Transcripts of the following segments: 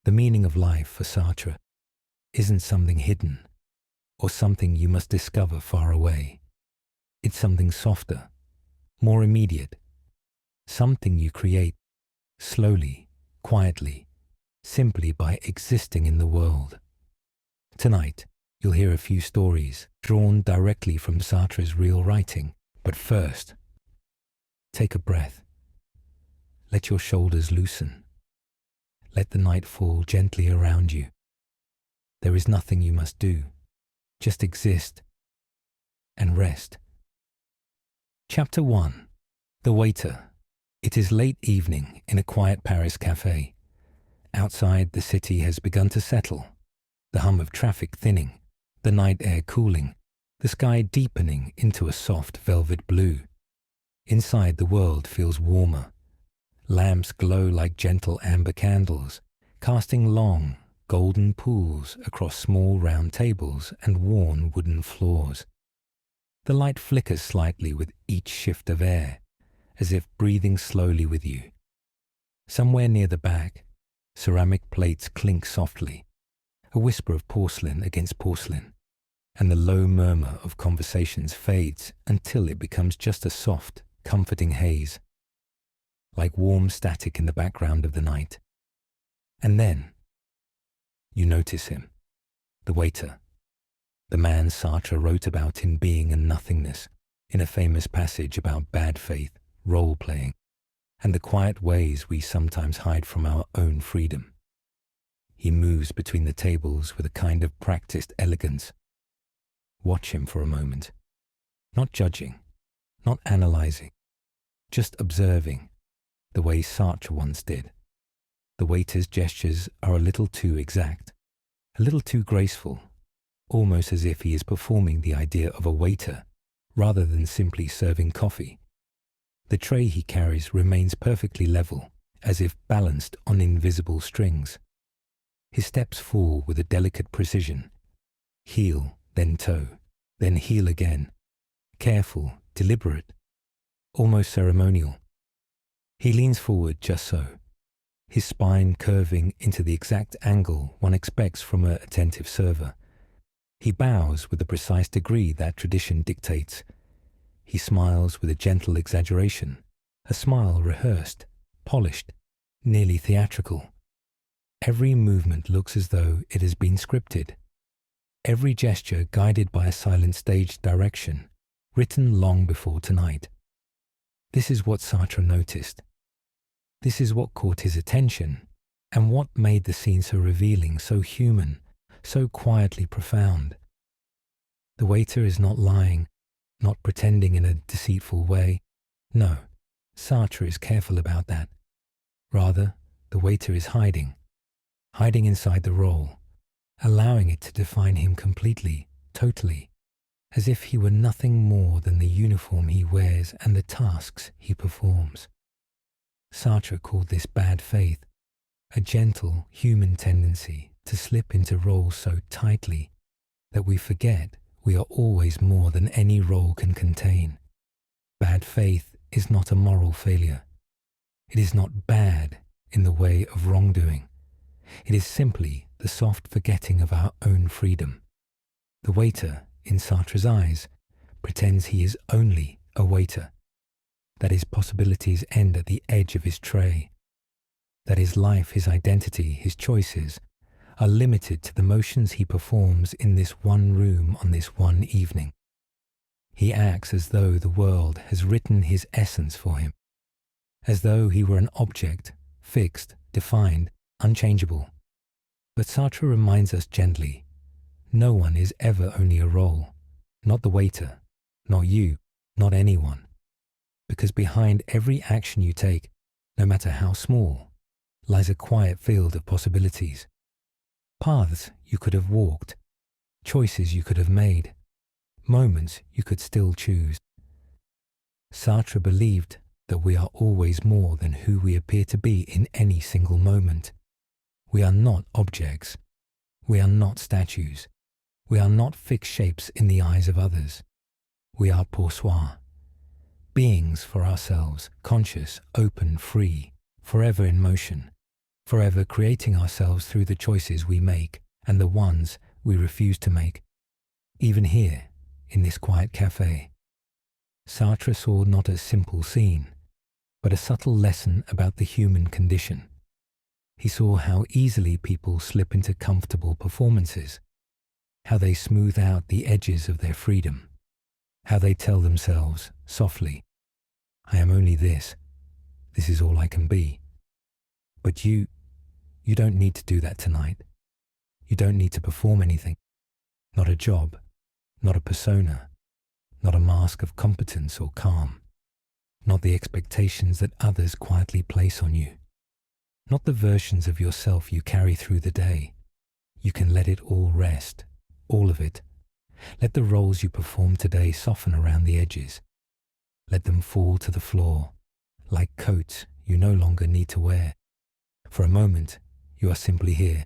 The meaning of life for Sartre isn't something hidden or something you must discover far away. It's something softer, more immediate, something you create slowly, quietly, simply by existing in the world. Tonight, you'll hear a few stories drawn directly from Sartre's real writing. But first, take a breath. Let your shoulders loosen. Let the night fall gently around you. There is nothing you must do. Just exist and rest. Chapter 1. The Waiter. It is late evening in a quiet Paris cafe. Outside, the city has begun to settle, the hum of traffic thinning, the night air cooling, the sky deepening into a soft velvet blue. Inside, the world feels warmer. Lamps glow like gentle amber candles, casting long, golden pools across small round tables and worn wooden floors. The light flickers slightly with each shift of air, as if breathing slowly with you. Somewhere near the back, ceramic plates clink softly, a whisper of porcelain against porcelain, and the low murmur of conversations fades until it becomes just a soft, comforting haze, like warm static in the background of the night. And then, you notice him, the waiter, the man Sartre wrote about in Being and Nothingness, in a famous passage about bad faith, role-playing, and the quiet ways we sometimes hide from our own freedom. He moves between the tables with a kind of practiced elegance. Watch him for a moment, not judging, not analyzing, just observing, the way Sartre once did. The waiter's gestures are a little too exact, a little too graceful, almost as if he is performing the idea of a waiter rather than simply serving coffee. The tray he carries remains perfectly level, as if balanced on invisible strings. His steps fall with a delicate precision, heel, then toe, then heel again, careful, deliberate, almost ceremonial. He leans forward just so, his spine curving into the exact angle one expects from an attentive server. He bows with the precise degree that tradition dictates. He smiles with a gentle exaggeration, a smile rehearsed, polished, nearly theatrical. Every movement looks as though it has been scripted. Every gesture guided by a silent stage direction, written long before tonight. This is what Sartre noticed. This is what caught his attention, and what made the scene so revealing, so human, so quietly profound. The waiter is not lying, not pretending in a deceitful way. No, Sartre is careful about that. Rather, the waiter is hiding inside the role, allowing it to define him completely, totally, as if he were nothing more than the uniform he wears and the tasks he performs. Sartre called this bad faith, a gentle human tendency to slip into roles so tightly that we forget we are always more than any role can contain. Bad faith is not a moral failure. It is not bad in the way of wrongdoing. It is simply the soft forgetting of our own freedom. The waiter, in Sartre's eyes, pretends he is only a waiter, that his possibilities end at the edge of his tray, that his life, his identity, his choices are limited to the motions he performs in this one room on this one evening. He acts as though the world has written his essence for him, as though he were an object, fixed, defined, unchangeable. But Sartre reminds us gently, no one is ever only a role, not the waiter, not you, not anyone. Because behind every action you take, no matter how small, lies a quiet field of possibilities. Paths you could have walked, choices you could have made, moments you could still choose. Sartre believed that we are always more than who we appear to be in any single moment. We are not objects. We are not statues. We are not fixed shapes in the eyes of others. We are pour soi, beings for ourselves, conscious, open, free, forever in motion, forever creating ourselves through the choices we make and the ones we refuse to make. Even here, in this quiet cafe, Sartre saw not a simple scene, but a subtle lesson about the human condition. He saw how easily people slip into comfortable performances, how they smooth out the edges of their freedom, how they tell themselves softly, "I am only this. This is all I can be." But you don't need to do that tonight. You don't need to perform anything. Not a job, not a persona, not a mask of competence or calm, not the expectations that others quietly place on you, not the versions of yourself you carry through the day. You can let it all rest, all of it. Let the roles you perform today soften around the edges. Let them fall to the floor, like coats you no longer need to wear. For a moment, you are simply here,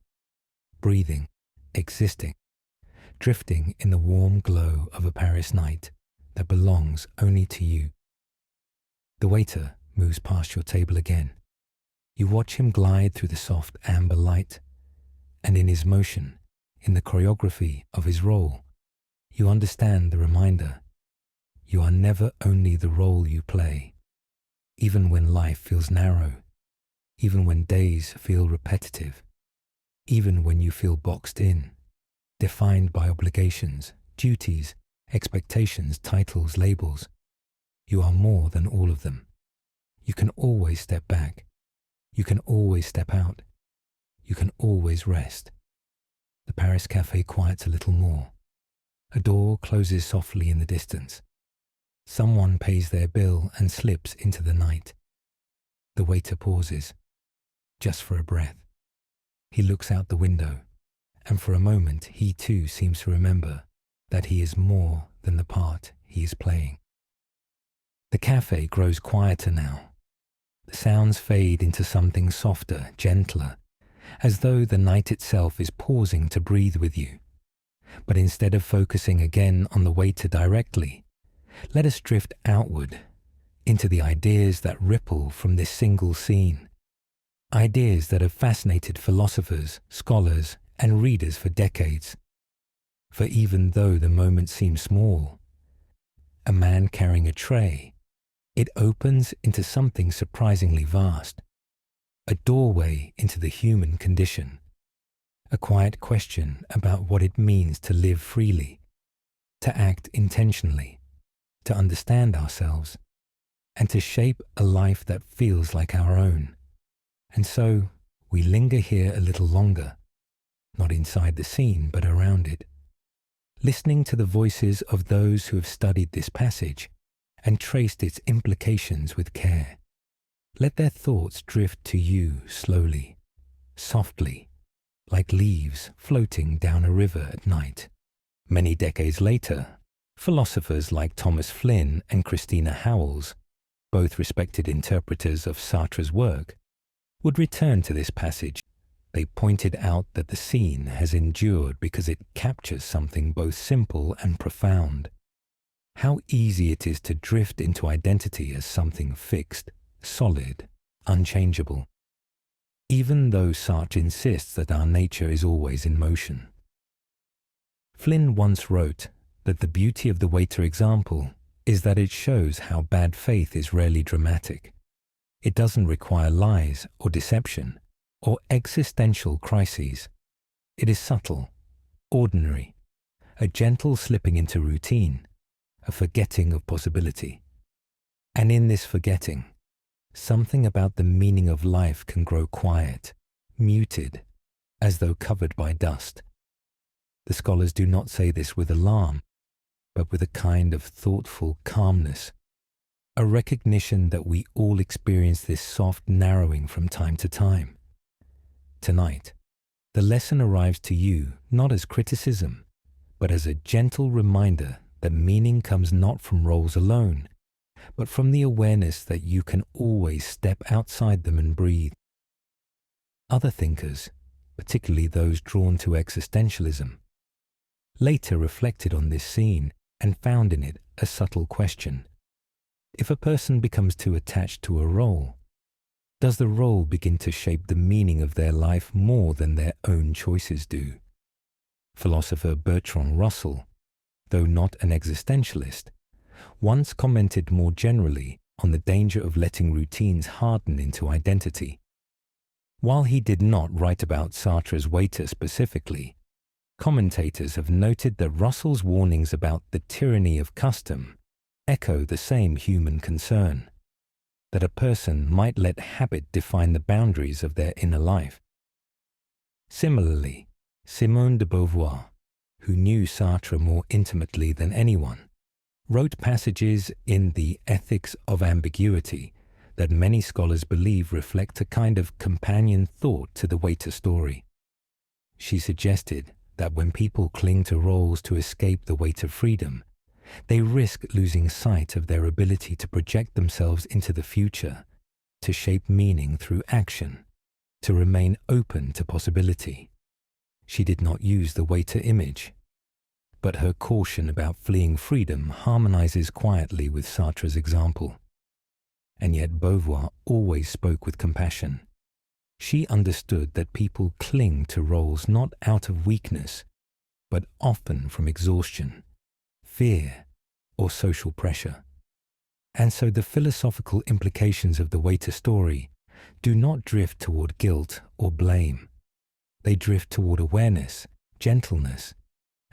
breathing, existing, drifting in the warm glow of a Paris night that belongs only to you. The waiter moves past your table again. You watch him glide through the soft amber light, and in his motion, in the choreography of his role, you understand the reminder: you are never only the role you play. Even when life feels narrow, even when days feel repetitive, even when you feel boxed in, defined by obligations, duties, expectations, titles, labels, you are more than all of them. You can always step back. You can always step out. You can always rest. The Paris cafe quiets a little more. A door closes softly in the distance. Someone pays their bill and slips into the night. The waiter pauses, just for a breath. He looks out the window, and for a moment he too seems to remember that he is more than the part he is playing. The cafe grows quieter now. The sounds fade into something softer, gentler, as though the night itself is pausing to breathe with you. But instead of focusing again on the waiter directly, let us drift outward into the ideas that ripple from this single scene. Ideas that have fascinated philosophers, scholars, and readers for decades. For even though the moment seems small, a man carrying a tray, it opens into something surprisingly vast. A doorway into the human condition. A quiet question about what it means to live freely, to act intentionally, to understand ourselves, and to shape a life that feels like our own. And so we linger here a little longer, not inside the scene but around it, listening to the voices of those who have studied this passage and traced its implications with care. Let their thoughts drift to you slowly, softly, like leaves floating down a river at night. Many decades later, philosophers like Thomas Flynn and Christina Howells, both respected interpreters of Sartre's work, would return to this passage. They pointed out that the scene has endured because it captures something both simple and profound. How easy it is to drift into identity as something fixed, solid, unchangeable, even though Sartre insists that our nature is always in motion. Flynn once wrote that the beauty of the waiter example is that it shows how bad faith is rarely dramatic. It doesn't require lies or deception or existential crises. It is subtle, ordinary, a gentle slipping into routine, a forgetting of possibility. And in this forgetting, something about the meaning of life can grow quiet, muted, as though covered by dust. The scholars do not say this with alarm, but with a kind of thoughtful calmness, a recognition that we all experience this soft narrowing from time to time. Tonight, the lesson arrives to you not as criticism, but as a gentle reminder that meaning comes not from roles alone, but from the awareness that you can always step outside them and breathe. Other thinkers, particularly those drawn to existentialism, later reflected on this scene and found in it a subtle question. If a person becomes too attached to a role, Does the role begin to shape the meaning of their life more than their own choices do? Philosopher Bertrand Russell, though not an existentialist, once commented more generally on the danger of letting routines harden into identity. While he did not write about Sartre's waiter specifically, commentators have noted that Russell's warnings about the tyranny of custom echo the same human concern, that a person might let habit define the boundaries of their inner life. Similarly, Simone de Beauvoir, who knew Sartre more intimately than anyone, wrote passages in The Ethics of Ambiguity that many scholars believe reflect a kind of companion thought to the waiter story. She suggested that when people cling to roles to escape the weight of freedom, they risk losing sight of their ability to project themselves into the future, to shape meaning through action, to remain open to possibility. She did not use the waiter image, but her caution about fleeing freedom harmonizes quietly with Sartre's example. And yet Beauvoir always spoke with compassion. She understood that people cling to roles not out of weakness, but often from exhaustion, fear, or social pressure. And so the philosophical implications of the waiter story do not drift toward guilt or blame. They drift toward awareness, gentleness,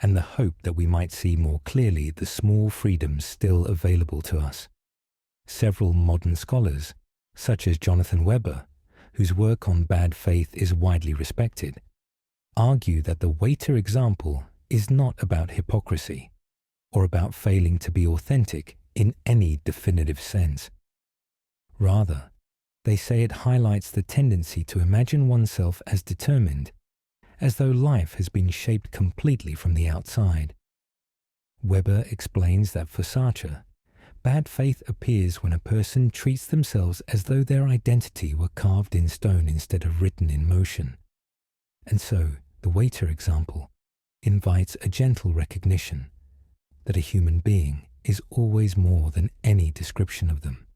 and the hope that we might see more clearly the small freedoms still available to us. Several modern scholars, such as Jonathan Weber, whose work on bad faith is widely respected, argue that the waiter example is not about hypocrisy or about failing to be authentic in any definitive sense. Rather, they say it highlights the tendency to imagine oneself as determined, as though life has been shaped completely from the outside. Weber explains that for Sartre, bad faith appears when a person treats themselves as though their identity were carved in stone instead of written in motion. And so, the waiter example invites a gentle recognition that a human being is always more than any description of them,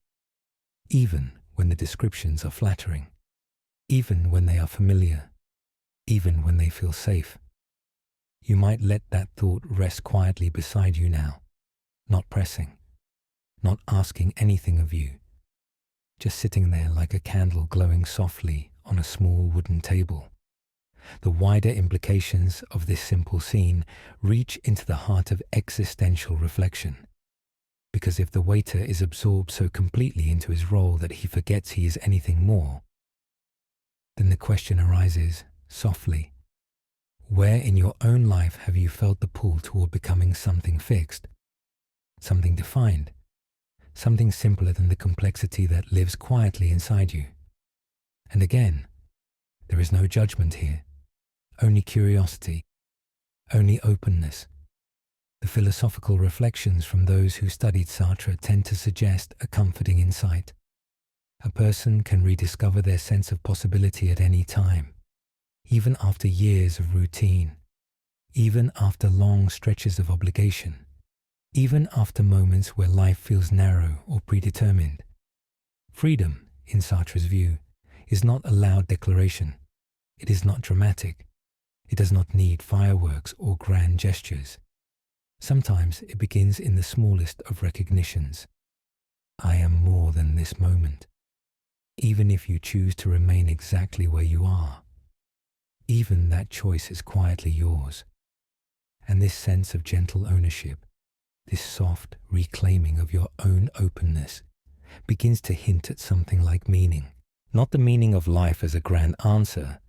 even when the descriptions are flattering, even when they are familiar, even when they feel safe. You might let that thought rest quietly beside you now, not pressing, not asking anything of you, just sitting there like a candle glowing softly on a small wooden table. The wider implications of this simple scene reach into the heart of existential reflection, because if the waiter is absorbed so completely into his role that he forgets he is anything more, then the question arises, softly, where in your own life have you felt the pull toward becoming something fixed, something defined, something simpler than the complexity that lives quietly inside you? And again, there is no judgment here, only curiosity, only openness. The philosophical reflections from those who studied Sartre tend to suggest a comforting insight. A person can rediscover their sense of possibility at any time, even after years of routine, even after long stretches of obligation, even after moments where life feels narrow or predetermined. Freedom, in Sartre's view, is not a loud declaration. It is not dramatic. It does not need fireworks or grand gestures. Sometimes it begins in the smallest of recognitions. I am more than this moment, even if you choose to remain exactly where you are. Even that choice is quietly yours. And this sense of gentle ownership, this soft reclaiming of your own openness, begins to hint at something like meaning. Not the meaning of life as a grand answer,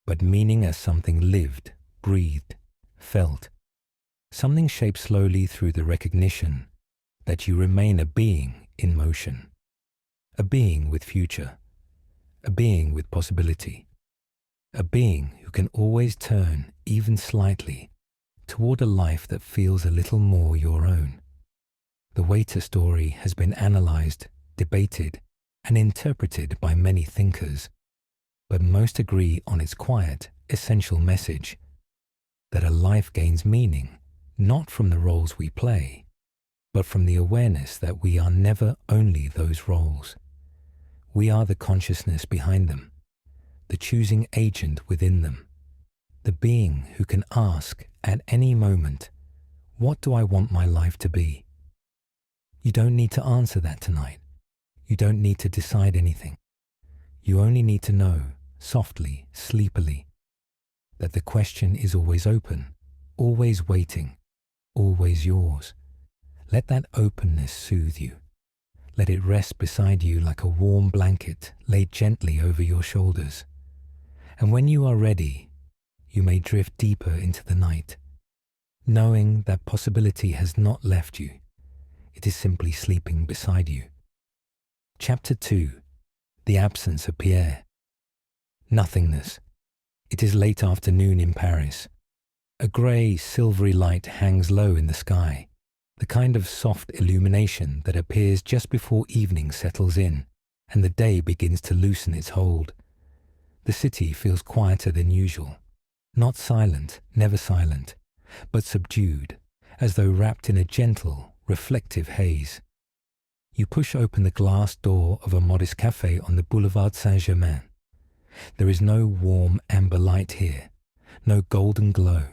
but meaning as something lived, breathed, felt. Something shaped slowly through the recognition that you remain a being in motion, a being with future, a being with possibility, a being who can always turn, even slightly, toward a life that feels a little more your own. The waiter story has been analyzed, debated, and interpreted by many thinkers, but most agree on its quiet, essential message, that a life gains meaning not from the roles we play, but from the awareness that we are never only those roles. We are the consciousness behind them, the choosing agent within them, the being who can ask at any moment, what do I want my life to be? You don't need to answer that tonight. You don't need to decide anything. You only need to know, softly, sleepily, that the question is always open, always waiting, always yours. Let that openness soothe you. Let it rest beside you like a warm blanket laid gently over your shoulders. And when you are ready, you may drift deeper into the night, knowing that possibility has not left you. It is simply sleeping beside you. Chapter 2. The Absence of Pierre. Nothingness. It is late afternoon in Paris. A grey, silvery light hangs low in the sky, the kind of soft illumination that appears just before evening settles in and the day begins to loosen its hold. The city feels quieter than usual, not silent, never silent, but subdued, as though wrapped in a gentle, reflective haze. You push open the glass door of a modest café on the Boulevard Saint-Germain. There is no warm amber light here, no golden glow.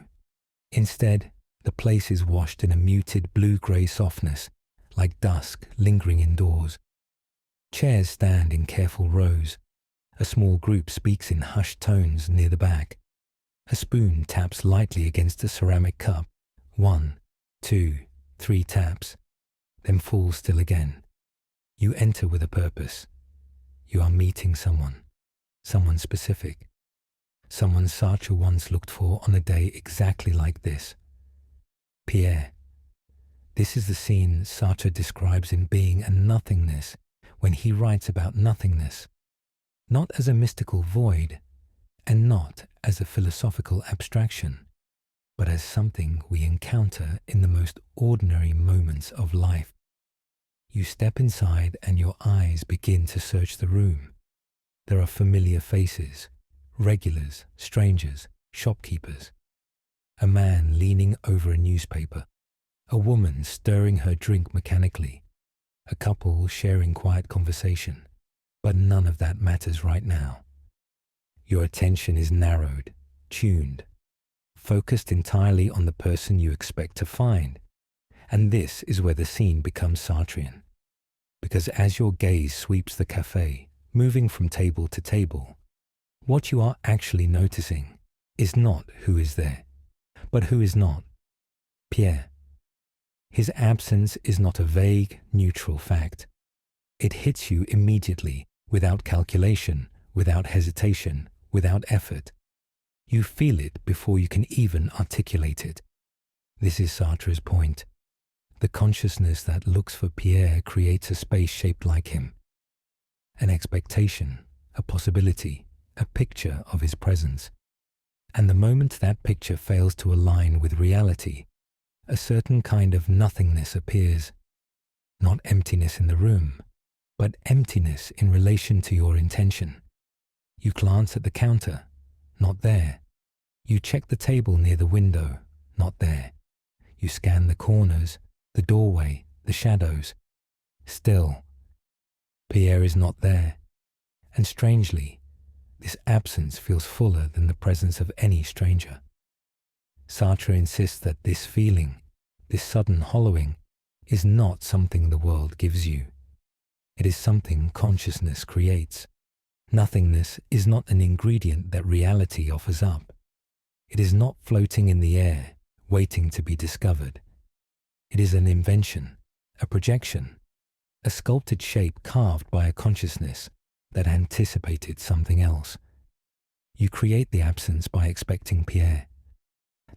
Instead, the place is washed in a muted blue-grey softness, like dusk lingering indoors. Chairs stand in careful rows. A small group speaks in hushed tones near the back. A spoon taps lightly against a ceramic cup. 1, 2, 3 taps, then falls still again. You enter with a purpose. You are meeting someone specific, someone Sartre once looked for on a day exactly like this. Pierre. This is the scene Sartre describes in Being and Nothingness when he writes about nothingness, not as a mystical void and not as a philosophical abstraction, but as something we encounter in the most ordinary moments of life. You step inside and your eyes begin to search the room. There are familiar faces, regulars, strangers, shopkeepers. A man leaning over a newspaper, a woman stirring her drink mechanically, a couple sharing quiet conversation, but none of that matters right now. Your attention is narrowed, tuned, focused entirely on the person you expect to find, and this is where the scene becomes Sartrean. Because as your gaze sweeps the café, moving from table to table, what you are actually noticing is not who is there, but who is not. Pierre. His absence is not a vague, neutral fact. It hits you immediately, without calculation, without hesitation, without effort. You feel it before you can even articulate it. This is Sartre's point. The consciousness that looks for Pierre creates a space shaped like him. An expectation, a possibility, a picture of his presence. And the moment that picture fails to align with reality, a certain kind of nothingness appears. Not emptiness in the room, but emptiness in relation to your intention. You glance at the counter, not there. You check the table near the window, not there. You scan the corners, the doorway, the shadows. Still, Pierre is not there. And strangely, this absence feels fuller than the presence of any stranger. Sartre insists that this feeling, this sudden hollowing, is not something the world gives you. It is something consciousness creates. Nothingness is not an ingredient that reality offers up. It is not floating in the air, waiting to be discovered. It is an invention, a projection, a sculpted shape carved by a consciousness that anticipated something else. You create the absence by expecting Pierre.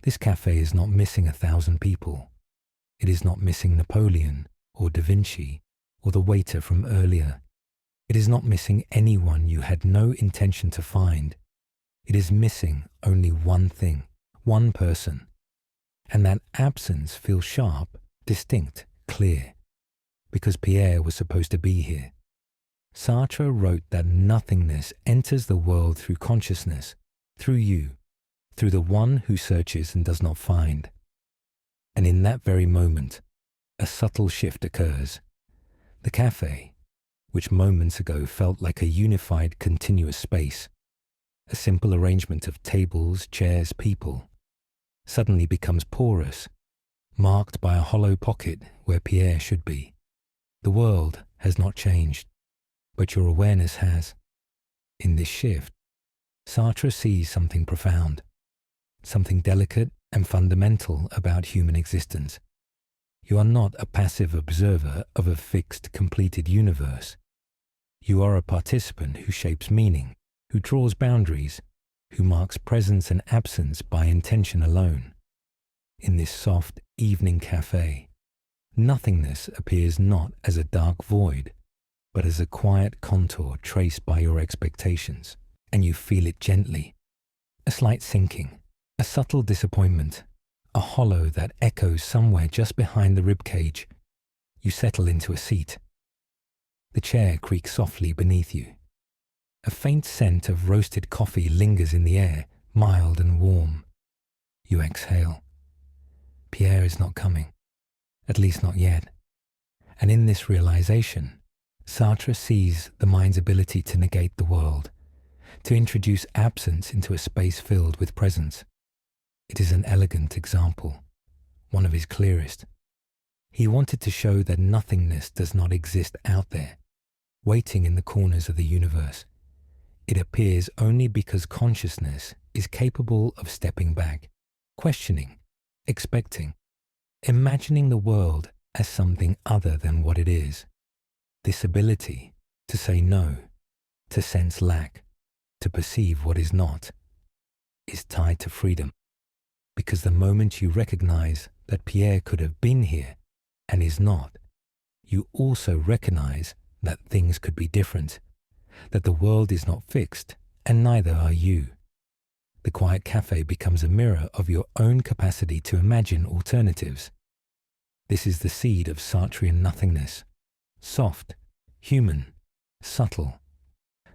This cafe is not missing 1,000 people. It is not missing Napoleon or Da Vinci or the waiter from earlier. It is not missing anyone you had no intention to find. It is missing only one thing, one person. And that absence feels sharp, distinct, clear, because Pierre was supposed to be here. Sartre wrote that nothingness enters the world through consciousness, through you, through the one who searches and does not find. And in that very moment, a subtle shift occurs. The cafe, which moments ago felt like a unified, continuous space, a simple arrangement of tables, chairs, people, suddenly becomes porous, marked by a hollow pocket where Pierre should be. The world has not changed, but your awareness has. In this shift, Sartre sees something profound, something delicate and fundamental about human existence. You are not a passive observer of a fixed, completed universe. You are a participant who shapes meaning, who draws boundaries, who marks presence and absence by intention alone. In this soft evening cafe, nothingness appears not as a dark void, but as a quiet contour traced by your expectations, and you feel it gently. A slight sinking, a subtle disappointment, a hollow that echoes somewhere just behind the ribcage. You settle into a seat. The chair creaks softly beneath you. A faint scent of roasted coffee lingers in the air, mild and warm. You exhale. Pierre is not coming, at least not yet. And in this realization, Sartre sees the mind's ability to negate the world, to introduce absence into a space filled with presence. It is an elegant example, one of his clearest. He wanted to show that nothingness does not exist out there, waiting in the corners of the universe. It appears only because consciousness is capable of stepping back, questioning, expecting, imagining the world as something other than what it is. This ability to say no, to sense lack, to perceive what is not, is tied to freedom. Because the moment you recognize that Pierre could have been here and is not, you also recognize that things could be different, that the world is not fixed and neither are you. The quiet cafe becomes a mirror of your own capacity to imagine alternatives. This is the seed of Sartrean nothingness, soft, human, subtle,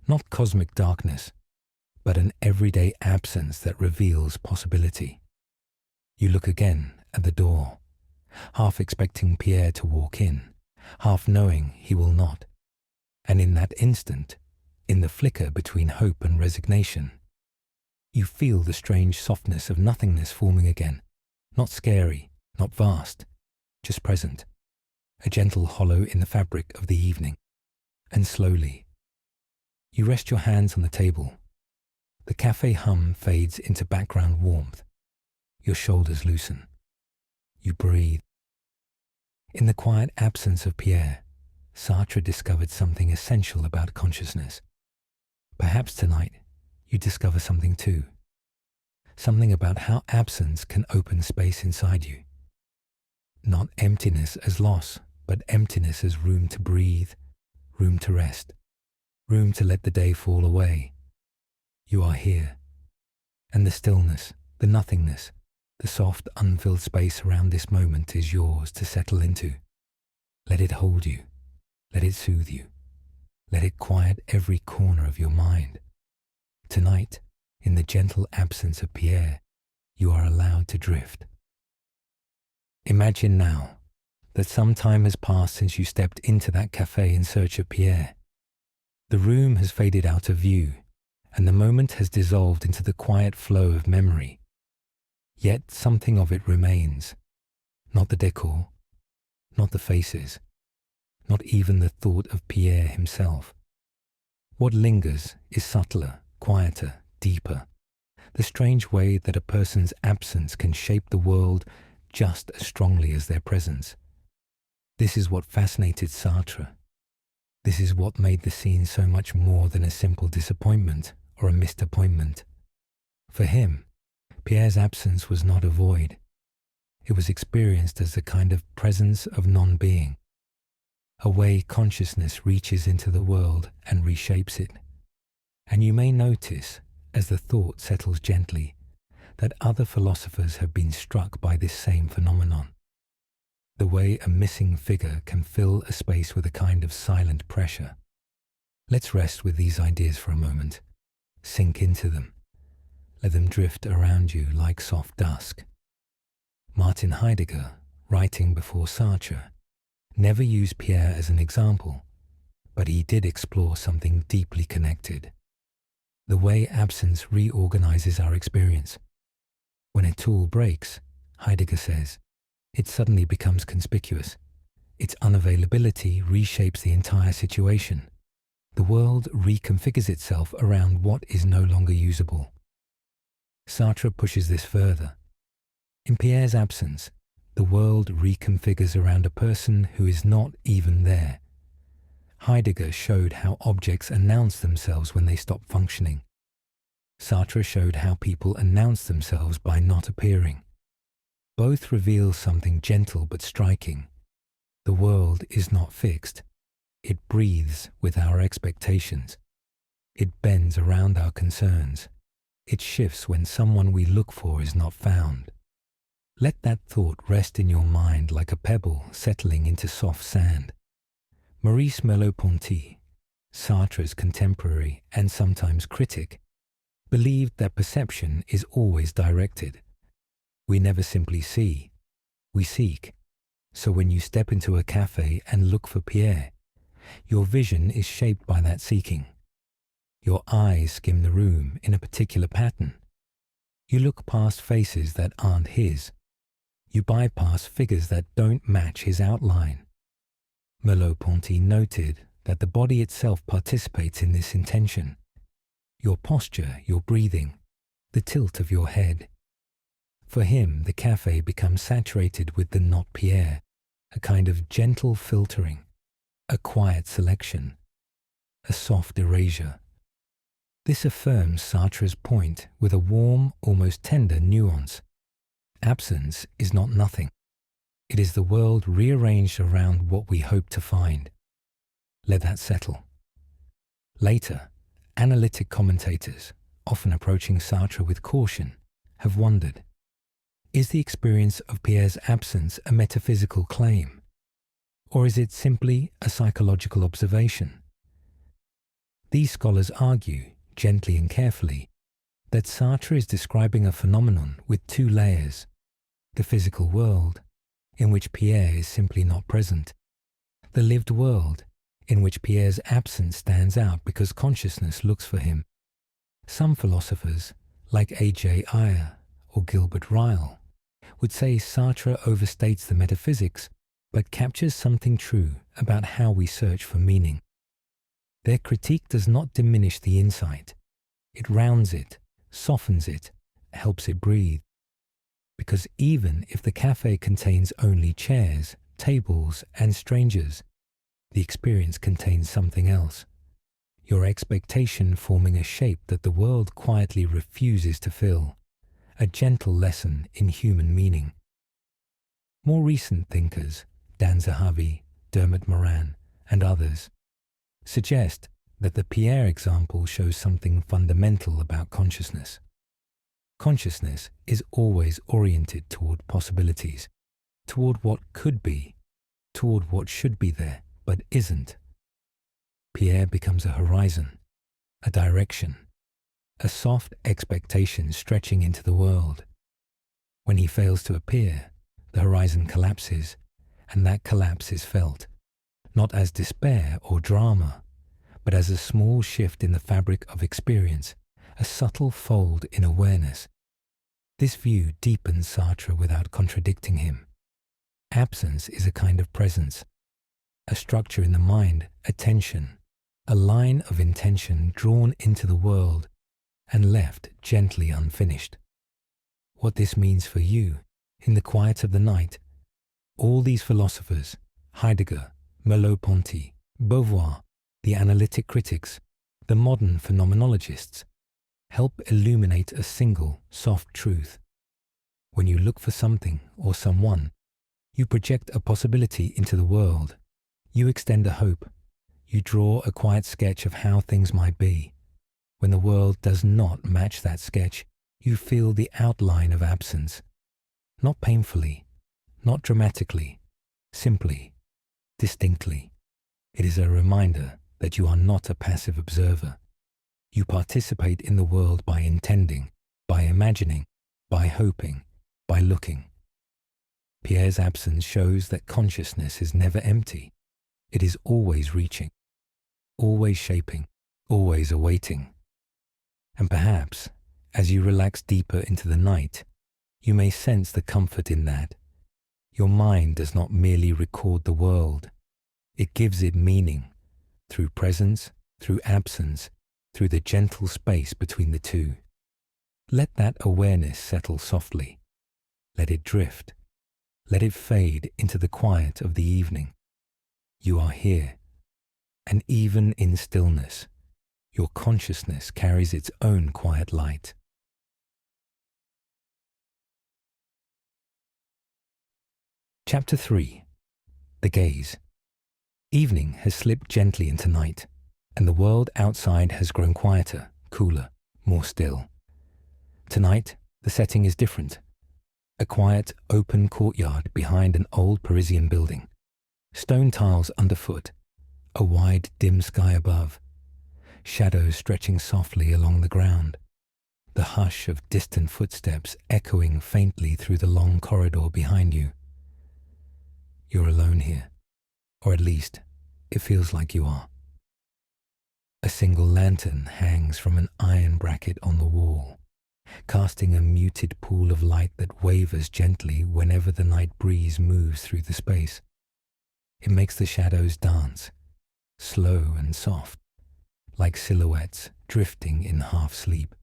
not cosmic darkness, but an everyday absence that reveals possibility. You look again at the door, half expecting Pierre to walk in, half knowing he will not. And in that instant, in the flicker between hope and resignation, you feel the strange softness of nothingness forming again, not scary, not vast, just present, a gentle hollow in the fabric of the evening. And slowly, you rest your hands on the table. The cafe hum fades into background warmth. Your shoulders loosen. You breathe. In the quiet absence of Pierre, Sartre discovered something essential about consciousness. Perhaps tonight you discover something too. Something about how absence can open space inside you. Not emptiness as loss, but emptiness as room to breathe, room to rest, room to let the day fall away. You are here. And the stillness, the nothingness, the soft, unfilled space around this moment is yours to settle into. Let it hold you. Let it soothe you. Let it quiet every corner of your mind. Tonight, in the gentle absence of Pierre, you are allowed to drift. Imagine now that some time has passed since you stepped into that cafe in search of Pierre. The room has faded out of view, and the moment has dissolved into the quiet flow of memory. Yet something of it remains. Not the decor, not the faces, not even the thought of Pierre himself. What lingers is subtler, quieter, deeper. The strange way that a person's absence can shape the world just as strongly as their presence. This is what fascinated Sartre. This is what made the scene so much more than a simple disappointment or a missed appointment. For him, Pierre's absence was not a void. It was experienced as a kind of presence of non-being, a way consciousness reaches into the world and reshapes it. And you may notice, as the thought settles gently, that other philosophers have been struck by this same phenomenon. The way a missing figure can fill a space with a kind of silent pressure. Let's rest with these ideas for a moment. Sink into them. Let them drift around you like soft dusk. Martin Heidegger, writing before Sartre, never used Pierre as an example, but he did explore something deeply connected: the way absence reorganizes our experience. When a tool breaks, Heidegger says, it suddenly becomes conspicuous. Its unavailability reshapes the entire situation. The world reconfigures itself around what is no longer usable. Sartre pushes this further. In Pierre's absence, the world reconfigures around a person who is not even there. Heidegger showed how objects announce themselves when they stop functioning. Sartre showed how people announce themselves by not appearing. Both reveal something gentle but striking. The world is not fixed. It breathes with our expectations. It bends around our concerns. It shifts when someone we look for is not found. Let that thought rest in your mind like a pebble settling into soft sand. Maurice Merleau-Ponty, Sartre's contemporary and sometimes critic, believed that perception is always directed. We never simply see, we seek. So when you step into a cafe and look for Pierre, your vision is shaped by that seeking. Your eyes skim the room in a particular pattern. You look past faces that aren't his. You bypass figures that don't match his outline. Merleau-Ponty noted that the body itself participates in this intention. Your posture, your breathing, the tilt of your head. For him, the cafe becomes saturated with the not Pierre, a kind of gentle filtering, a quiet selection, a soft erasure. This affirms Sartre's point with a warm, almost tender nuance. Absence is not nothing. It is the world rearranged around what we hope to find. Let that settle. Later, analytic commentators, often approaching Sartre with caution, have wondered, is the experience of Pierre's absence a metaphysical claim? Or is it simply a psychological observation? These scholars argue, gently and carefully, that Sartre is describing a phenomenon with two layers: the physical world, in which Pierre is simply not present; the lived world, in which Pierre's absence stands out because consciousness looks for him. Some philosophers, like A.J. Ayer or Gilbert Ryle, would say Sartre overstates the metaphysics but captures something true about how we search for meaning. Their critique does not diminish the insight. It rounds it, softens it, helps it breathe. Because even if the cafe contains only chairs, tables, and strangers, the experience contains something else. Your expectation forming a shape that the world quietly refuses to fill. A gentle lesson in human meaning. More recent thinkers, Dan Zahavi, Dermot Moran, and others, suggest that the Pierre example shows something fundamental about consciousness. Consciousness is always oriented toward possibilities, toward what could be, toward what should be there but isn't. Pierre becomes a horizon, a direction, a soft expectation stretching into the world. When he fails to appear, the horizon collapses, and that collapse is felt, not as despair or drama, but as a small shift in the fabric of experience, a subtle fold in awareness. This view deepens Sartre without contradicting him. Absence is a kind of presence, a structure in the mind, attention, a line of intention drawn into the world and left gently unfinished. What this means for you, in the quiet of the night, all these philosophers, Heidegger, Merleau-Ponty, Beauvoir, the analytic critics, the modern phenomenologists, help illuminate a single, soft truth. When you look for something or someone, you project a possibility into the world. You extend a hope. You draw a quiet sketch of how things might be. When the world does not match that sketch, you feel the outline of absence. Not painfully, not dramatically, simply, distinctly. It is a reminder that you are not a passive observer. You participate in the world by intending, by imagining, by hoping, by looking. Pierre's absence shows that consciousness is never empty. It is always reaching. always shaping, always awaiting. And perhaps, as you relax deeper into the night, you may sense the comfort in that. Your mind does not merely record the world. It gives it meaning, through presence, through absence, through the gentle space between the two. Let that awareness settle softly. Let it drift. Let it fade into the quiet of the evening. You are here. And even in stillness, your consciousness carries its own quiet light. Chapter 3. The Gaze. Evening has slipped gently into night, and the world outside has grown quieter, cooler, more still. Tonight, the setting is different. A quiet, open courtyard behind an old Parisian building. Stone tiles underfoot. A wide, dim sky above. Shadows stretching softly along the ground. The hush of distant footsteps echoing faintly through the long corridor behind you. You're alone here. Or at least, it feels like you are. A single lantern hangs from an iron bracket on the wall, casting a muted pool of light that wavers gently whenever the night breeze moves through the space. It makes the shadows dance, slow and soft, like silhouettes drifting in half-sleep.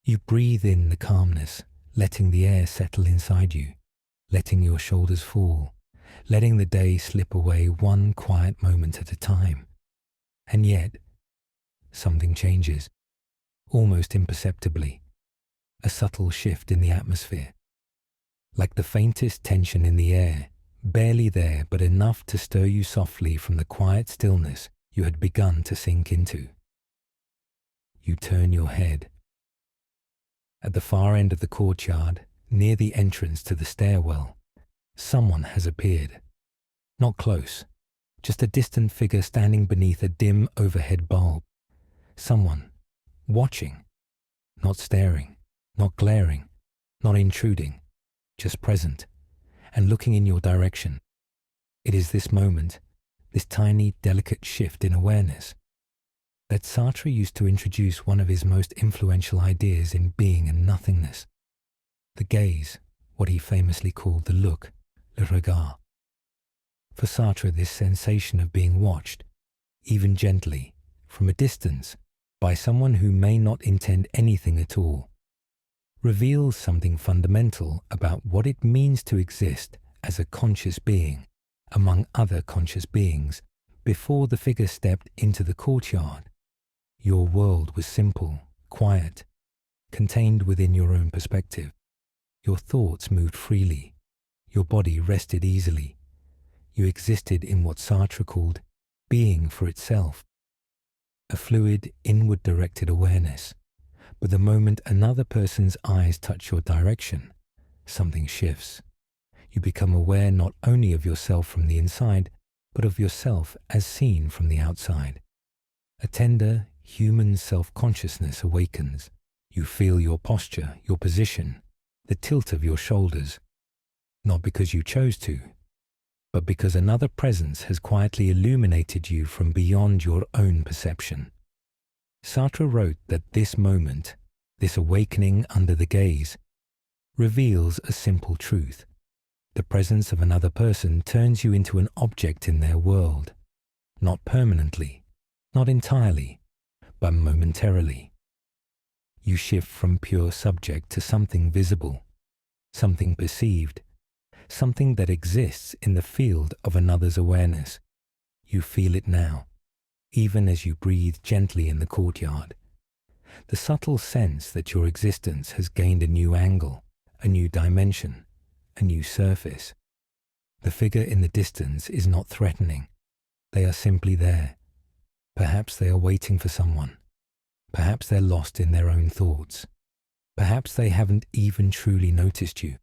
You breathe in the calmness, letting the air settle inside you, letting your shoulders fall, letting the day slip away one quiet moment at a time. And yet, something changes, almost imperceptibly, a subtle shift in the atmosphere. Like the faintest tension in the air, barely there but enough to stir you softly from the quiet stillness you had begun to sink into. You turn your head. At the far end of the courtyard, near the entrance to the stairwell, someone has appeared. Not close, just a distant figure standing beneath a dim overhead bulb. Someone, watching, not staring, not glaring, not intruding, just present, and looking in your direction. It is this moment, this tiny, delicate shift in awareness, that Sartre used to introduce one of his most influential ideas in Being and Nothingness. The gaze, what he famously called the look, le regard. For Sartre, this sensation of being watched, even gently, from a distance, by someone who may not intend anything at all, reveals something fundamental about what it means to exist as a conscious being among other conscious beings. Before the figure stepped into the courtyard, your world was simple, quiet, contained within your own perspective. Your thoughts moved freely. Your body rested easily. You existed in what Sartre called being for itself, a fluid, inward-directed awareness. But the moment another person's eyes touch your direction, something shifts. You become aware not only of yourself from the inside, but of yourself as seen from the outside. A tender, human self-consciousness awakens. You feel your posture, your position, the tilt of your shoulders, not because you chose to, but because another presence has quietly illuminated you from beyond your own perception. Sartre wrote that this moment, this awakening under the gaze, reveals a simple truth. The presence of another person turns you into an object in their world, not permanently, not entirely, but momentarily. You shift from pure subject to something visible, something perceived, something that exists in the field of another's awareness. You feel it now, even as you breathe gently in the courtyard. The subtle sense that your existence has gained a new angle, a new dimension, a new surface. The figure in the distance is not threatening. They are simply there. Perhaps they are waiting for someone. Perhaps they're lost in their own thoughts. Perhaps they haven't even truly noticed you.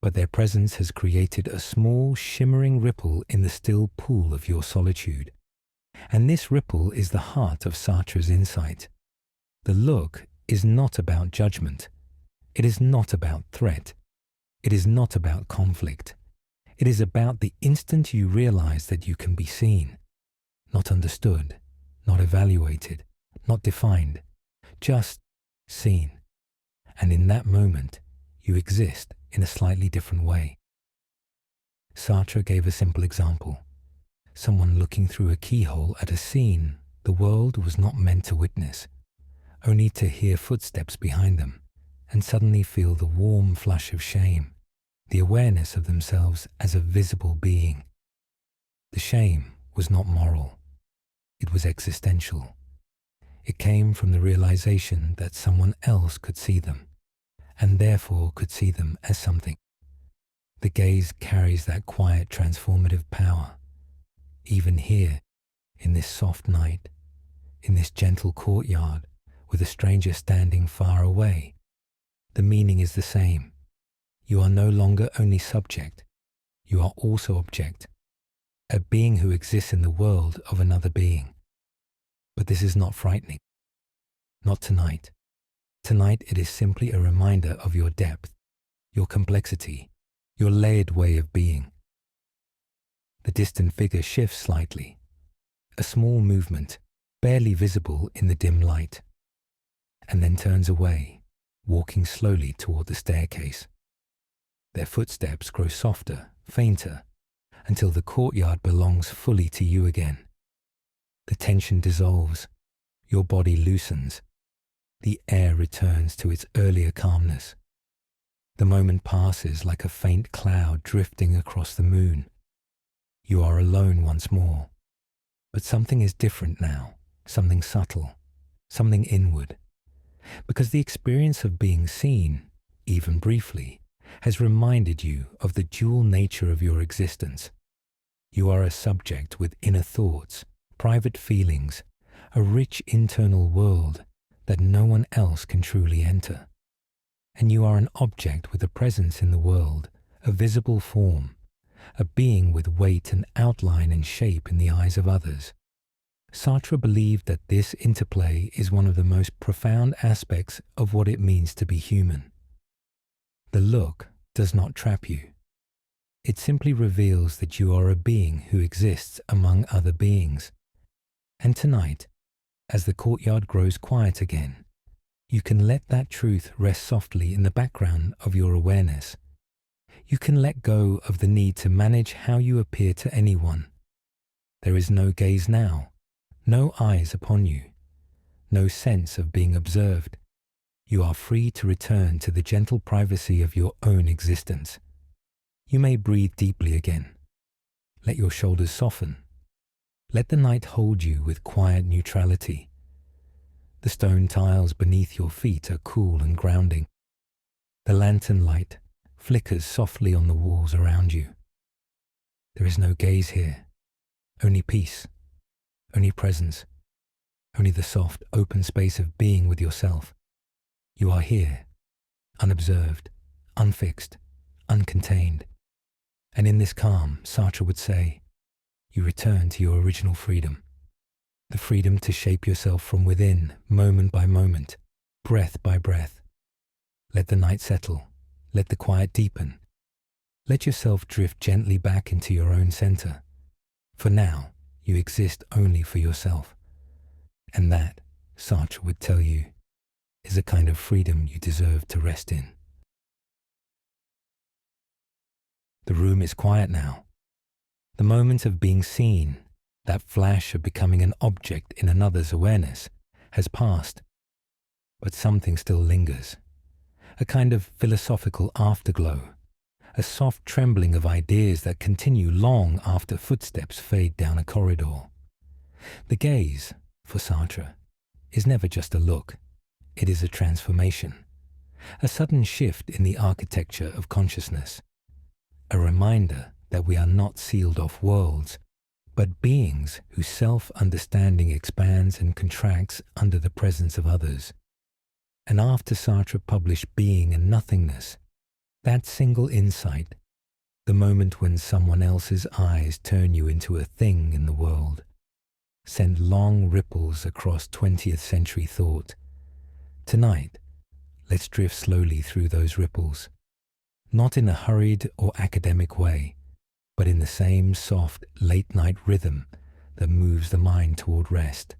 But their presence has created a small, shimmering ripple in the still pool of your solitude. And this ripple is the heart of Sartre's insight. The look is not about judgment. It is not about threat. It is not about conflict. It is about the instant you realize that you can be seen, not understood, not evaluated, not defined, just seen. And in that moment, you exist in a slightly different way. Sartre gave a simple example. Someone looking through a keyhole at a scene the world was not meant to witness, only to hear footsteps behind them and suddenly feel the warm flush of shame, the awareness of themselves as a visible being. The shame was not moral. It was existential. It came from the realization that someone else could see them, and therefore could see them as something. The gaze carries that quiet transformative power. Even here, in this soft night, in this gentle courtyard, with a stranger standing far away, the meaning is the same. You are no longer only subject, you are also object, a being who exists in the world of another being. But this is not frightening. Not tonight. Tonight it is simply a reminder of your depth, your complexity, your layered way of being. The distant figure shifts slightly, a small movement, barely visible in the dim light, and then turns away, walking slowly toward the staircase. Their footsteps grow softer, fainter, until the courtyard belongs fully to you again. The tension dissolves, your body loosens, the air returns to its earlier calmness. The moment passes like a faint cloud drifting across the moon. You are alone once more, but something is different now, something subtle, something inward, because the experience of being seen, even briefly, has reminded you of the dual nature of your existence. You are a subject with inner thoughts, private feelings, a rich internal world that no one else can truly enter. And you are an object with a presence in the world, a visible form, a being with weight and outline and shape in the eyes of others. Sartre believed that this interplay is one of the most profound aspects of what it means to be human. The look does not trap you. It simply reveals that you are a being who exists among other beings. And tonight, as the courtyard grows quiet again, you can let that truth rest softly in the background of your awareness. You can let go of the need to manage how you appear to anyone. There is no gaze now, no eyes upon you, no sense of being observed. You are free to return to the gentle privacy of your own existence. You may breathe deeply again. Let your shoulders soften. Let the night hold you with quiet neutrality. The stone tiles beneath your feet are cool and grounding. The lantern light flickers softly on the walls around you. There is no gaze here, only peace, only presence, only the soft, open space of being with yourself. You are here, unobserved, unfixed, uncontained. And in this calm, Sartre would say, you return to your original freedom, the freedom to shape yourself from within, moment by moment, breath by breath. Let the night settle, let the quiet deepen. Let yourself drift gently back into your own center. For now, you exist only for yourself. And that, Sartre would tell you, is a kind of freedom you deserve to rest in. The room is quiet now. The moment of being seen, that flash of becoming an object in another's awareness, has passed. But something still lingers. A kind of philosophical afterglow, a soft trembling of ideas that continue long after footsteps fade down a corridor. The gaze, for Sartre, is never just a look. It is a transformation, a sudden shift in the architecture of consciousness, a reminder that we are not sealed off worlds, but beings whose self-understanding expands and contracts under the presence of others. And after Sartre published Being and Nothingness, that single insight, the moment when someone else's eyes turn you into a thing in the world, sent long ripples across 20th century thought. Tonight, let's drift slowly through those ripples, not in a hurried or academic way, but in the same soft, late-night rhythm that moves the mind toward rest.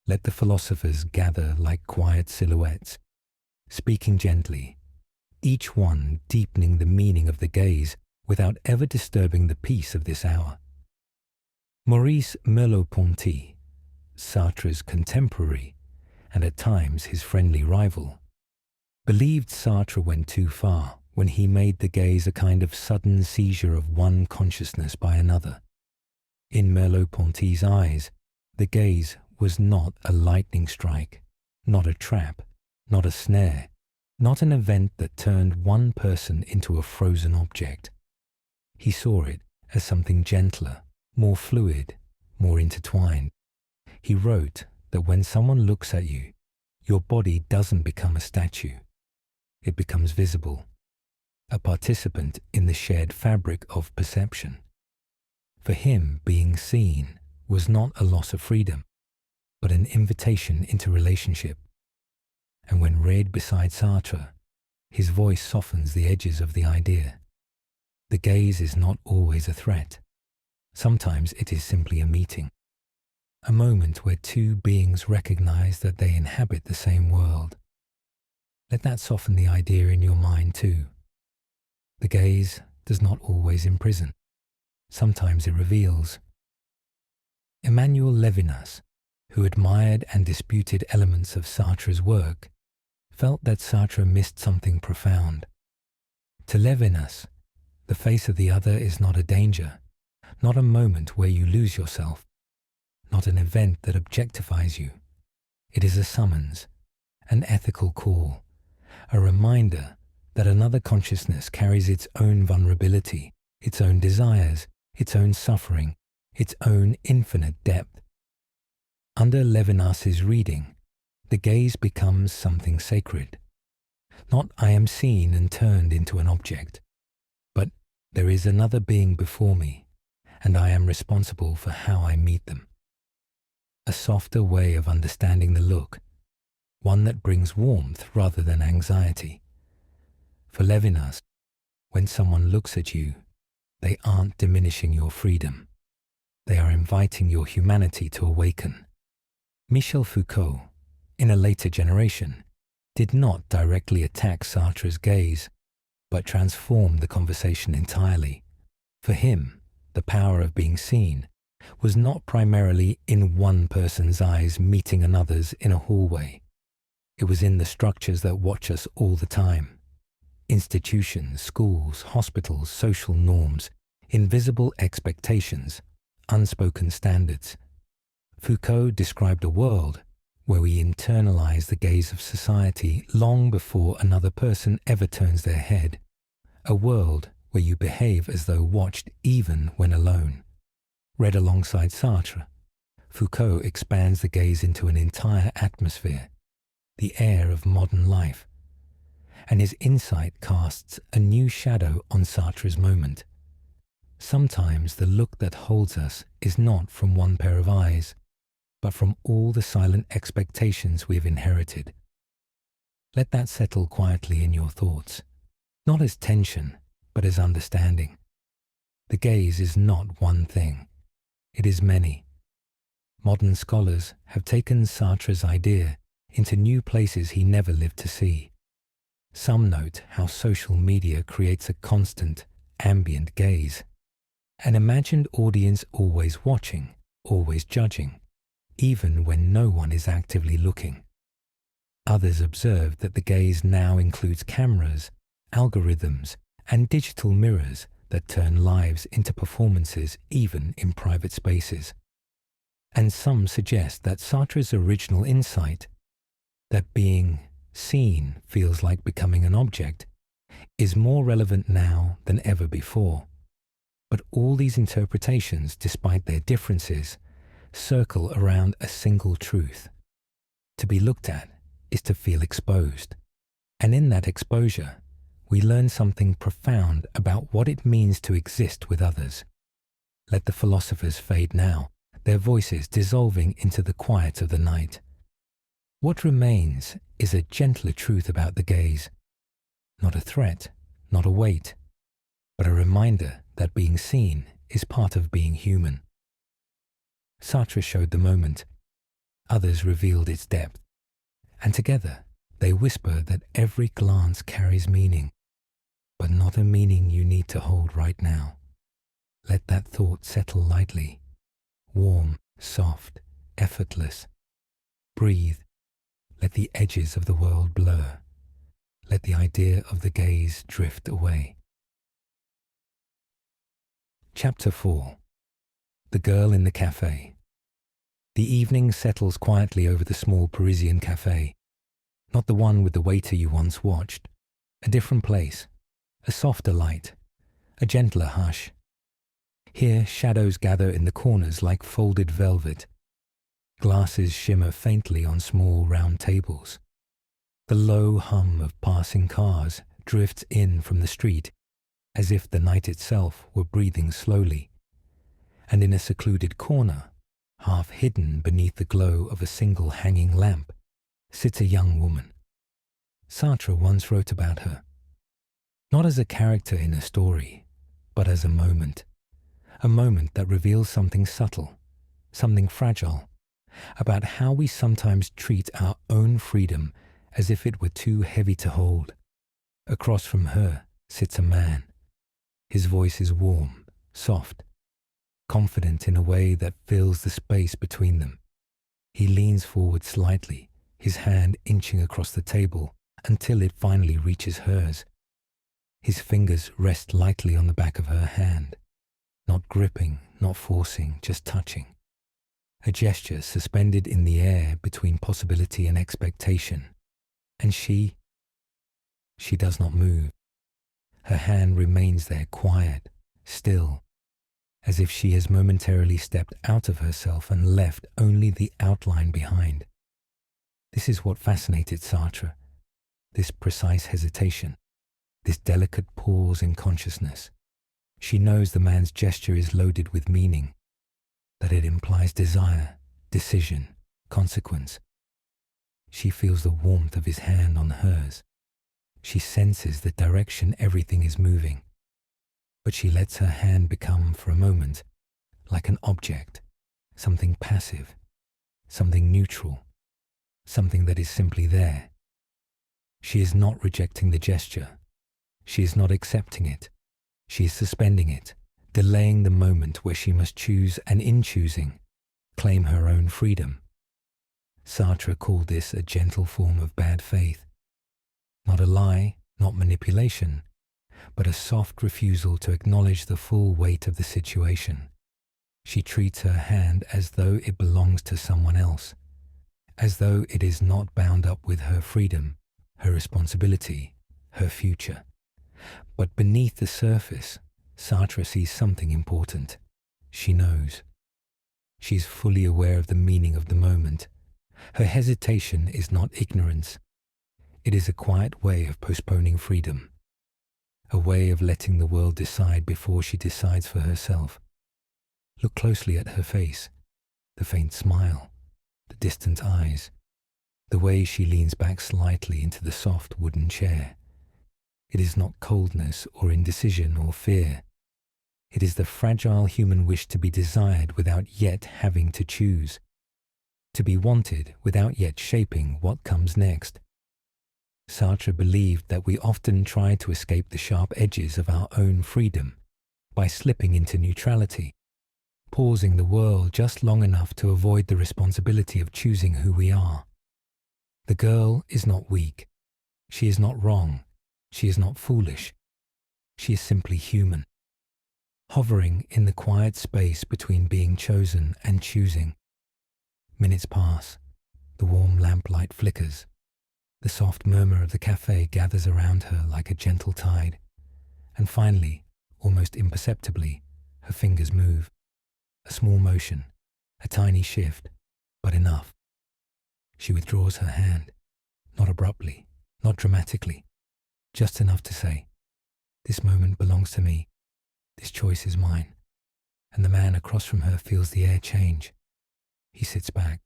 Let the philosophers gather like quiet silhouettes, speaking gently, each one deepening the meaning of the gaze without ever disturbing the peace of this hour. Maurice Merleau-Ponty, Sartre's contemporary, and at times his friendly rival, believed Sartre went too far when he made the gaze a kind of sudden seizure of one consciousness by another. In Merleau-Ponty's eyes, the gaze was not a lightning strike, not a trap, not a snare, not an event that turned one person into a frozen object. He saw it as something gentler, more fluid, more intertwined. He wrote that when someone looks at you, your body doesn't become a statue. It becomes visible, a participant in the shared fabric of perception. For him, being seen was not a loss of freedom, but an invitation into relationship. And when read beside Sartre, his voice softens the edges of the idea. The gaze is not always a threat. Sometimes it is simply a meeting, a moment where two beings recognize that they inhabit the same world. Let that soften the idea in your mind too. The gaze does not always imprison. Sometimes it reveals. Emmanuel Levinas, who admired and disputed elements of Sartre's work, felt that Sartre missed something profound. To Levinas, the face of the other is not a danger, not a moment where you lose yourself, not an event that objectifies you. It is a summons, an ethical call, a reminder that another consciousness carries its own vulnerability, its own desires, its own suffering, its own infinite depth. Under Levinas's reading, the gaze becomes something sacred. Not I am seen and turned into an object, but there is another being before me, and I am responsible for how I meet them. A softer way of understanding the look, one that brings warmth rather than anxiety. For Levinas, when someone looks at you, they aren't diminishing your freedom. They are inviting your humanity to awaken. Michel Foucault, in a later generation, did not directly attack Sartre's gaze, but transformed the conversation entirely. For him, the power of being seen was not primarily in one person's eyes meeting another's in a hallway. It was in the structures that watch us all the time. Institutions, schools, hospitals, social norms, invisible expectations, unspoken standards. Foucault described a world where we internalize the gaze of society long before another person ever turns their head. A world where you behave as though watched even when alone. Read alongside Sartre, Foucault expands the gaze into an entire atmosphere, the air of modern life, and his insight casts a new shadow on Sartre's moment. Sometimes the look that holds us is not from one pair of eyes, but from all the silent expectations we've inherited. Let that settle quietly in your thoughts, not as tension, but as understanding. The gaze is not one thing, it is many. Modern scholars have taken Sartre's idea into new places he never lived to see. Some note how social media creates a constant, ambient gaze, an imagined audience always watching, always judging, even when no one is actively looking. Others observe that the gaze now includes cameras, algorithms, and digital mirrors that turn lives into performances even in private spaces. And some suggest that Sartre's original insight, that being seen feels like becoming an object, is more relevant now than ever before. But all these interpretations, despite their differences, circle around a single truth. To be looked at is to feel exposed. And in that exposure, we learn something profound about what it means to exist with others. Let the philosophers fade now, their voices dissolving into the quiet of the night. What remains is a gentler truth about the gaze, not a threat, not a weight, but a reminder that being seen is part of being human. Sartre showed the moment. Others revealed its depth. And together, they whisper that every glance carries meaning, but not a meaning you need to hold right now. Let that thought settle lightly, warm, soft, effortless. Breathe. Let the edges of the world blur. Let the idea of the gaze drift away. Chapter 4. The Girl in the Cafe. The evening settles quietly over the small Parisian cafe. Not the one with the waiter you once watched. A different place. A softer light. A gentler hush. Here shadows gather in the corners like folded velvet. Glasses shimmer faintly on small round tables. The low hum of passing cars drifts in from the street as if the night itself were breathing slowly. And in a secluded corner, half hidden beneath the glow of a single hanging lamp, sits a young woman. Sartre once wrote about her, not as a character in a story, but as a moment that reveals something subtle, something fragile, about how we sometimes treat our own freedom as if it were too heavy to hold. Across from her sits a man. His voice is warm, soft, confident in a way that fills the space between them. He leans forward slightly, his hand inching across the table until it finally reaches hers. His fingers rest lightly on the back of her hand, not gripping, not forcing, just touching. A gesture suspended in the air between possibility and expectation. And she does not move. Her hand remains there quiet, still, as if she has momentarily stepped out of herself and left only the outline behind. This is what fascinated Sartre, this precise hesitation, this delicate pause in consciousness. She knows the man's gesture is loaded with meaning, that it implies desire, decision, consequence. She feels the warmth of his hand on hers. She senses the direction everything is moving. But she lets her hand become, for a moment, like an object, something passive, something neutral, something that is simply there. She is not rejecting the gesture. She is not accepting it. She is suspending it, delaying the moment where she must choose, and in choosing, claim her own freedom. Sartre called this a gentle form of bad faith. Not a lie, not manipulation, but a soft refusal to acknowledge the full weight of the situation. She treats her hand as though it belongs to someone else, as though it is not bound up with her freedom, her responsibility, her future. But beneath the surface, Sartre sees something important. She knows. She is fully aware of the meaning of the moment. Her hesitation is not ignorance. It is a quiet way of postponing freedom, a way of letting the world decide before she decides for herself. Look closely at her face, the faint smile, the distant eyes, the way she leans back slightly into the soft wooden chair. It is not coldness or indecision or fear. It is the fragile human wish to be desired without yet having to choose, to be wanted without yet shaping what comes next. Sartre believed that we often try to escape the sharp edges of our own freedom by slipping into neutrality, pausing the world just long enough to avoid the responsibility of choosing who we are. The girl is not weak. She is not wrong. She is not foolish. She is simply human, hovering in the quiet space between being chosen and choosing. Minutes pass. The warm lamplight flickers. The soft murmur of the cafe gathers around her like a gentle tide. And finally, almost imperceptibly, her fingers move. A small motion, a tiny shift, but enough. She withdraws her hand, not abruptly, not dramatically, just enough to say, "This moment belongs to me. This choice is mine." And the man across from her feels the air change. He sits back.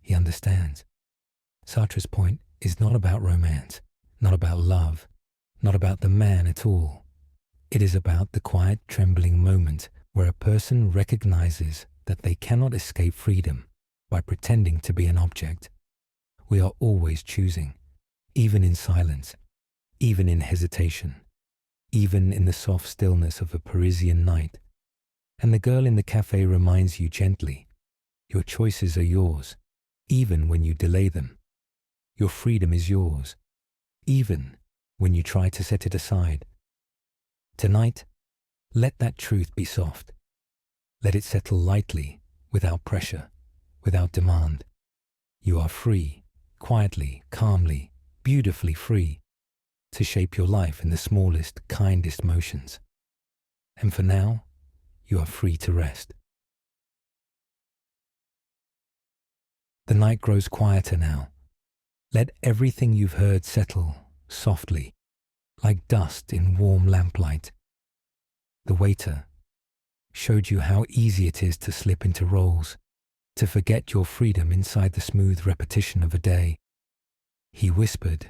He understands. Sartre's point is not about romance, not about love, not about the man at all. It is about the quiet, trembling moment where a person recognizes that they cannot escape freedom by pretending to be an object. We are always choosing, even in silence, even in hesitation, even in the soft stillness of a Parisian night. And the girl in the cafe reminds you gently, your choices are yours, even when you delay them. Your freedom is yours, even when you try to set it aside. Tonight, let that truth be soft. Let it settle lightly, without pressure, without demand. You are free, quietly, calmly, beautifully free, to shape your life in the smallest, kindest motions. And for now, you are free to rest. The night grows quieter now. Let everything you've heard settle softly, like dust in warm lamplight. The waiter showed you how easy it is to slip into roles, to forget your freedom inside the smooth repetition of a day. He whispered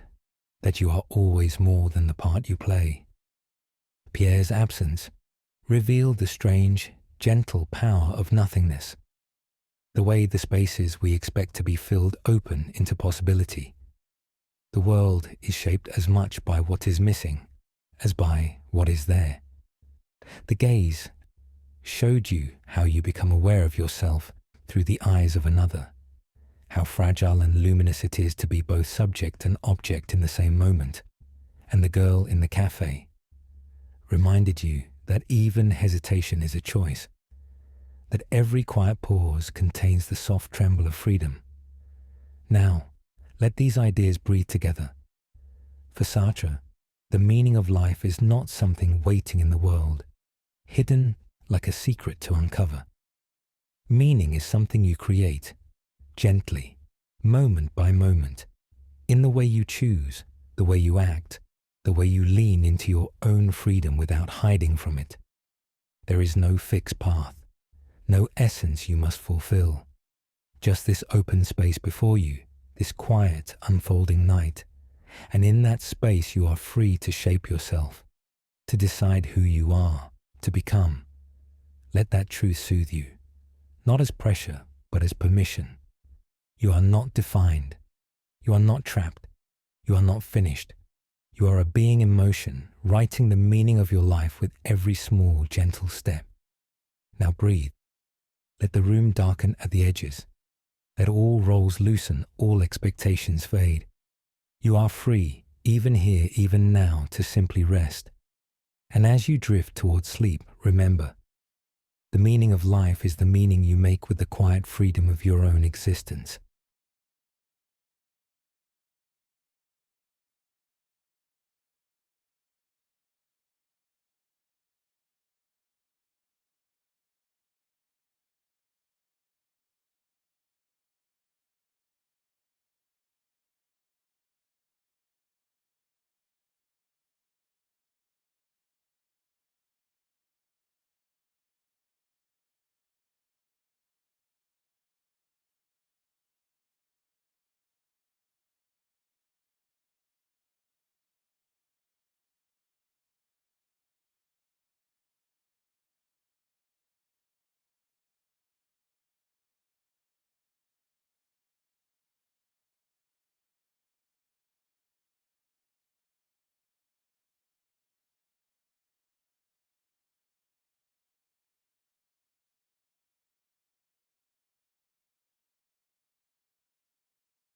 that you are always more than the part you play. Pierre's absence revealed the strange, gentle power of nothingness, the way the spaces we expect to be filled open into possibility. The world is shaped as much by what is missing as by what is there. The gaze showed you how you become aware of yourself through the eyes of another, how fragile and luminous it is to be both subject and object in the same moment. And the girl in the cafe reminded you that even hesitation is a choice, that every quiet pause contains the soft tremble of freedom. Now, let these ideas breathe together. For Sartre, the meaning of life is not something waiting in the world, hidden like a secret to uncover. Meaning is something you create, gently, moment by moment, in the way you choose, the way you act, the way you lean into your own freedom without hiding from it. There is no fixed path, no essence you must fulfill, just this open space before you, this quiet, unfolding night. And in that space you are free to shape yourself, to decide who you are, to become. Let that truth soothe you, not as pressure, but as permission. You are not defined. You are not trapped. You are not finished. You are a being in motion, writing the meaning of your life with every small, gentle step. Now breathe. Let the room darken at the edges. Let all roles loosen, all expectations fade. You are free, even here, even now, to simply rest. And as you drift towards sleep, remember, the meaning of life is the meaning you make with the quiet freedom of your own existence.